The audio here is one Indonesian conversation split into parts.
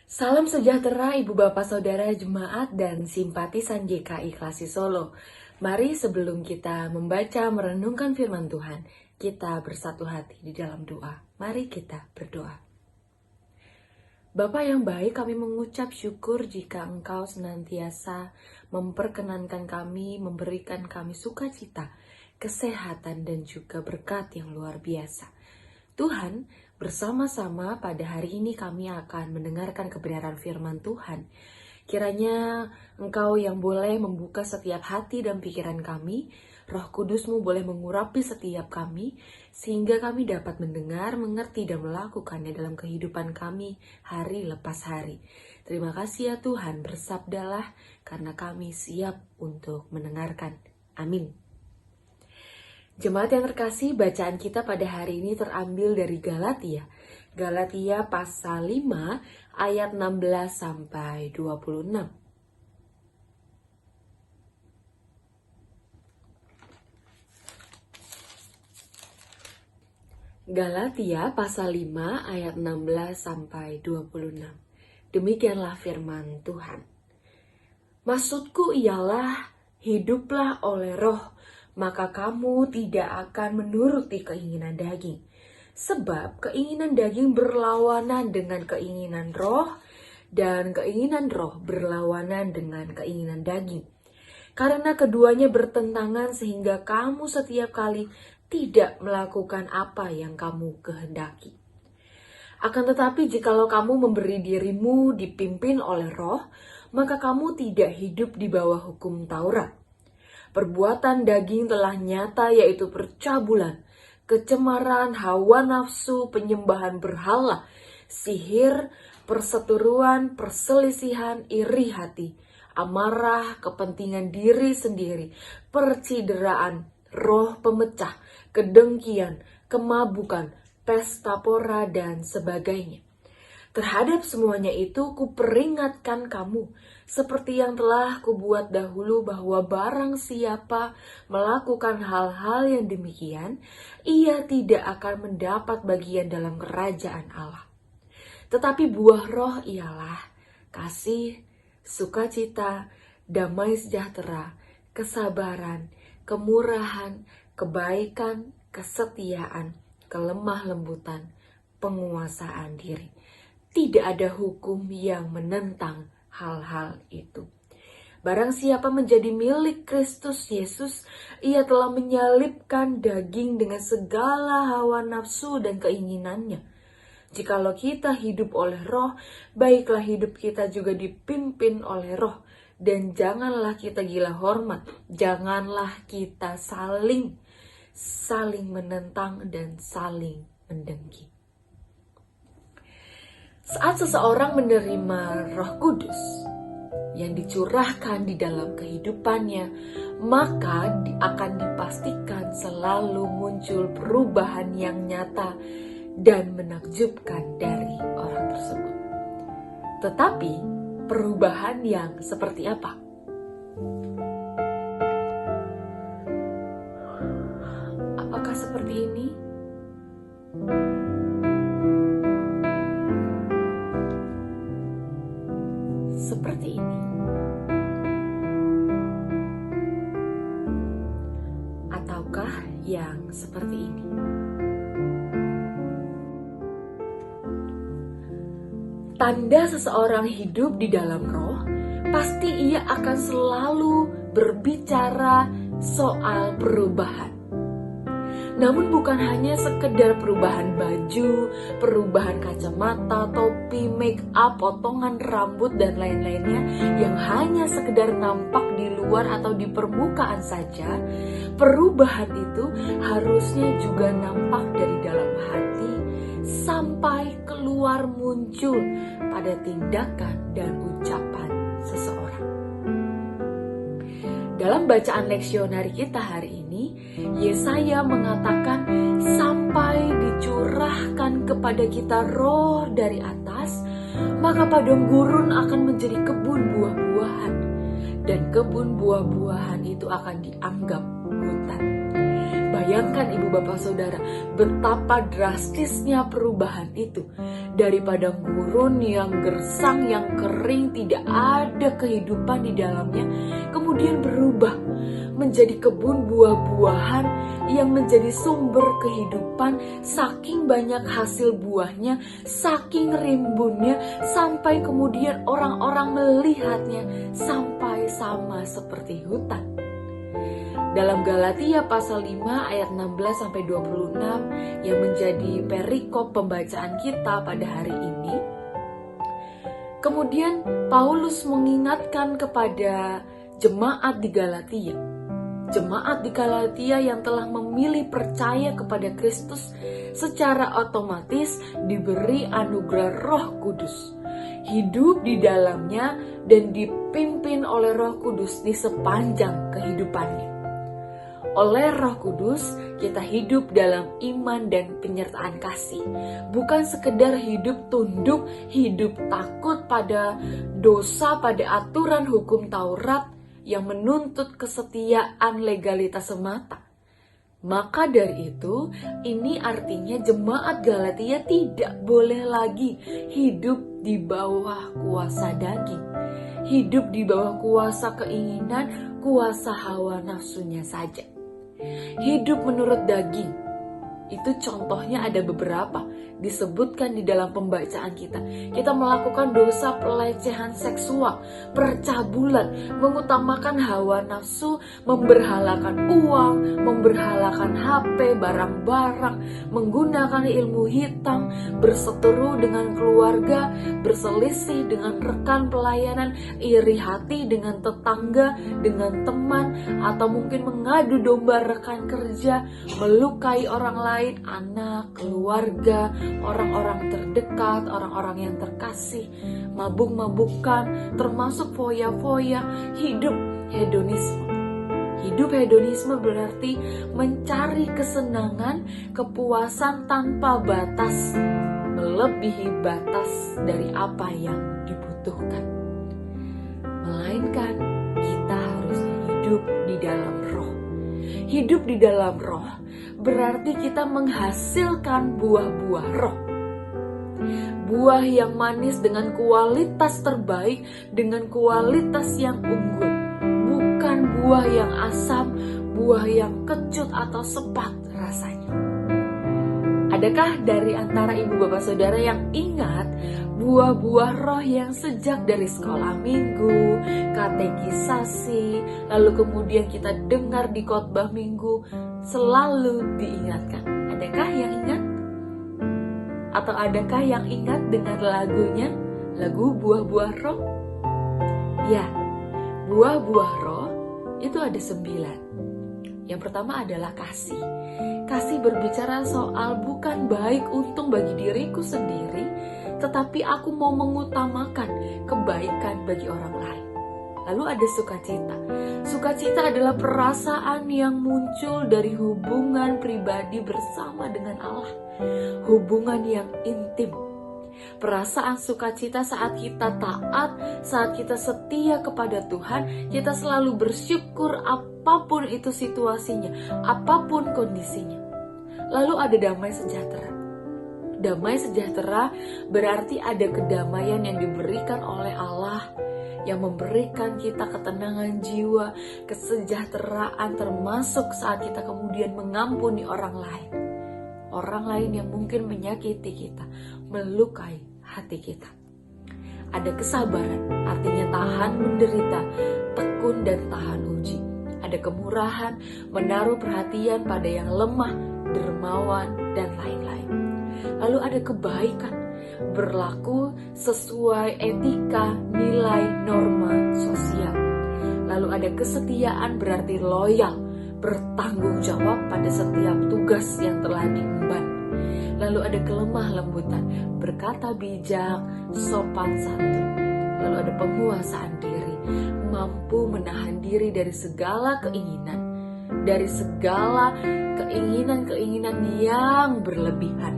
Salam sejahtera Ibu Bapak Saudara Jemaat dan simpatisan GKI Klasi Solo. Mari sebelum kita membaca merenungkan firman Tuhan, kita bersatu hati di dalam doa. Mari kita berdoa. Bapa yang baik, kami mengucap syukur jika Engkau senantiasa memperkenankan kami, memberikan kami sukacita, kesehatan dan juga berkat yang luar biasa. Tuhan, bersama-sama pada hari ini kami akan mendengarkan kebenaran firman Tuhan. Kiranya Engkau yang boleh membuka setiap hati dan pikiran kami, Roh Kudus-Mu boleh mengurapi setiap kami, sehingga kami dapat mendengar, mengerti, dan melakukannya dalam kehidupan kami hari lepas hari. Terima kasih ya Tuhan, bersabdalah karena kami siap untuk mendengarkan. Amin. Jemaat yang terkasih, bacaan kita pada hari ini terambil dari Galatia. Galatia pasal 5 ayat 16 sampai 26. Galatia pasal 5 ayat 16 sampai 26. Demikianlah firman Tuhan. Maksudku ialah hiduplah oleh Roh, maka kamu tidak akan menuruti keinginan daging. Sebab keinginan daging berlawanan dengan keinginan roh, dan keinginan roh berlawanan dengan keinginan daging. Karena keduanya bertentangan sehingga kamu setiap kali tidak melakukan apa yang kamu kehendaki. Akan tetapi jikalau kamu memberi dirimu dipimpin oleh roh, maka kamu tidak hidup di bawah hukum Taurat. Perbuatan daging telah nyata, yaitu percabulan, kecemaran, hawa nafsu, penyembahan berhala, sihir, perseteruan, perselisihan, iri hati, amarah, kepentingan diri sendiri, percideraan, roh pemecah, kedengkian, kemabukan, pesta pora, dan sebagainya. Terhadap semuanya itu kuperingatkan kamu, seperti yang telah kubuat dahulu, bahwa barang siapa melakukan hal-hal yang demikian, ia tidak akan mendapat bagian dalam kerajaan Allah. Tetapi buah roh ialah kasih, sukacita, damai sejahtera, kesabaran, kemurahan, kebaikan, kesetiaan, kelemah lembutan, penguasaan diri. Tidak ada hukum yang menentang hal-hal itu. Barang siapa menjadi milik Kristus Yesus, ia telah menyalibkan daging dengan segala hawa nafsu dan keinginannya. Jikalau kita hidup oleh roh, baiklah hidup kita juga dipimpin oleh roh. Dan janganlah kita gila hormat, janganlah kita saling menentang dan saling mendengki. Saat seseorang menerima Roh Kudus yang dicurahkan di dalam kehidupannya, maka akan dipastikan selalu muncul perubahan yang nyata dan menakjubkan dari orang tersebut. Tetapi perubahan yang seperti apa? Apakah seperti ini? Seperti ini? Ataukah yang seperti ini? Tanda seseorang hidup di dalam roh, pasti ia akan selalu berbicara soal perubahan. Namun bukan hanya sekedar perubahan baju, perubahan kacamata, topi, make up, potongan rambut, dan lain-lainnya yang hanya sekedar nampak di luar atau di permukaan saja. Perubahan itu harusnya juga nampak dari dalam hati sampai keluar muncul pada tindakan dan ucapan seseorang. Dalam bacaan leksionari kita hari ini, Yesaya mengatakan sampai dicurahkan kepada kita roh dari atas, maka padang gurun akan menjadi kebun buah-buahan, dan kebun buah-buahan itu akan dianggap hutan. Bayangkan ibu bapak saudara, betapa drastisnya perubahan itu. Dari padang gurun yang gersang, yang kering, tidak ada kehidupan di dalamnya, kemudian berubah menjadi kebun buah-buahan yang menjadi sumber kehidupan. Saking banyak hasil buahnya, saking rimbunnya, sampai kemudian orang-orang melihatnya sampai sama seperti hutan. Dalam Galatia pasal 5 ayat 16-26 yang menjadi perikop pembacaan kita pada hari ini, kemudian Paulus mengingatkan kepada jemaat di Galatia. Jemaat di Galatia yang telah memilih percaya kepada Kristus secara otomatis diberi anugerah Roh Kudus. Hidup di dalamnya dan dipimpin oleh Roh Kudus di sepanjang kehidupannya. Oleh Roh Kudus, kita hidup dalam iman dan penyertaan kasih. Bukan sekedar hidup tunduk, hidup takut pada dosa, pada aturan hukum Taurat yang menuntut kesetiaan legalitas semata. Maka dari itu, ini artinya jemaat Galatia tidak boleh lagi hidup di bawah kuasa daging. Hidup di bawah kuasa keinginan, kuasa hawa nafsunya saja. Hidup menurut daging, itu contohnya ada beberapa disebutkan di dalam pembacaan kita. Kita melakukan dosa pelecehan seksual, percabulan, mengutamakan hawa nafsu, memberhalakan uang, memberhalakan HP, barang-barang, menggunakan ilmu hitam, berseteru dengan keluarga, berselisih dengan rekan pelayanan, iri hati dengan tetangga, dengan teman, atau mungkin mengadu domba rekan kerja, melukai orang lain, anak, keluarga, orang-orang terdekat, orang-orang yang terkasih, mabuk-mabukan, termasuk foya-foya, hidup hedonisme. Hidup hedonisme berarti mencari kesenangan, kepuasan tanpa batas, melebihi batas dari apa yang dibutuhkan. Melainkan kita harusnya hidup di dalam Roh. Hidup di dalam Roh berarti kita menghasilkan buah-buah Roh. Buah yang manis dengan kualitas terbaik, dengan kualitas yang unggul. Bukan buah yang asam, buah yang kecut atau sepat rasanya. Adakah dari antara ibu bapak saudara yang ingat buah-buah roh yang sejak dari sekolah minggu, katekisasi, lalu kemudian kita dengar di khotbah minggu, selalu diingatkan? Adakah yang ingat? Atau adakah yang ingat dengan lagunya, lagu buah-buah roh? Ya, buah-buah roh itu ada 9. Yang pertama adalah kasih. Kasih berbicara soal bukan baik untung bagi diriku sendiri, tetapi aku mau mengutamakan kebaikan bagi orang lain. Lalu ada sukacita. Sukacita adalah perasaan yang muncul dari hubungan pribadi bersama dengan Allah. Hubungan yang intim. Perasaan sukacita saat kita taat, saat kita setia kepada Tuhan, kita selalu bersyukur apapun itu situasinya, apapun kondisinya. Lalu ada damai sejahtera. Damai sejahtera berarti ada kedamaian yang diberikan oleh Allah, yang memberikan kita ketenangan jiwa, kesejahteraan, termasuk saat kita kemudian mengampuni orang lain. Orang lain yang mungkin menyakiti kita, melukai hati kita. Ada kesabaran, artinya tahan menderita, tekun dan tahan uji. Ada kemurahan, menaruh perhatian pada yang lemah, dermawan, dan lain-lain. Lalu ada kebaikan, berlaku sesuai etika, nilai, norma sosial. Lalu ada kesetiaan, berarti loyal, bertanggung jawab pada setiap tugas yang telah diemban. Lalu ada kelemah lembutan, berkata bijak, sopan santun. Lalu ada penguasaan diri, mampu menahan diri dari segala keinginan, dari segala keinginan-keinginan yang berlebihan.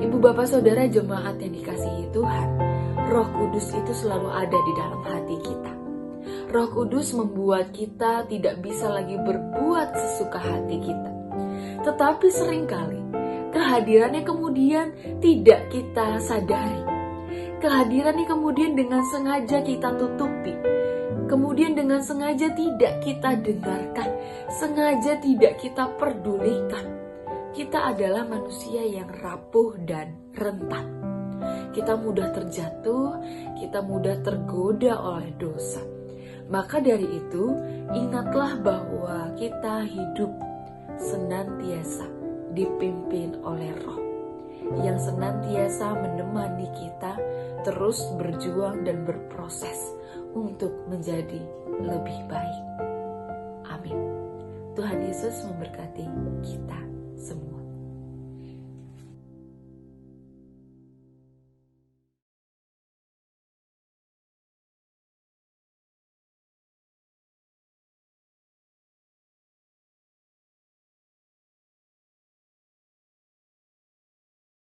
Ibu bapak saudara jemaat yang dikasihi Tuhan, Roh Kudus itu selalu ada di dalam hati kita. Roh Kudus membuat kita tidak bisa lagi berbuat sesuka hati kita. Tetapi seringkali kehadirannya kemudian tidak kita sadari. Kehadirannya kemudian dengan sengaja kita tutupi. Kemudian dengan sengaja tidak kita dengarkan, sengaja tidak kita pedulikan. Kita adalah manusia yang rapuh dan rentan. Kita mudah terjatuh, kita mudah tergoda oleh dosa. Maka dari itu, ingatlah bahwa kita hidup senantiasa dipimpin oleh Roh yang senantiasa menemani kita terus berjuang dan berproses untuk menjadi lebih baik. Amin. Tuhan Yesus memberkati kita semua.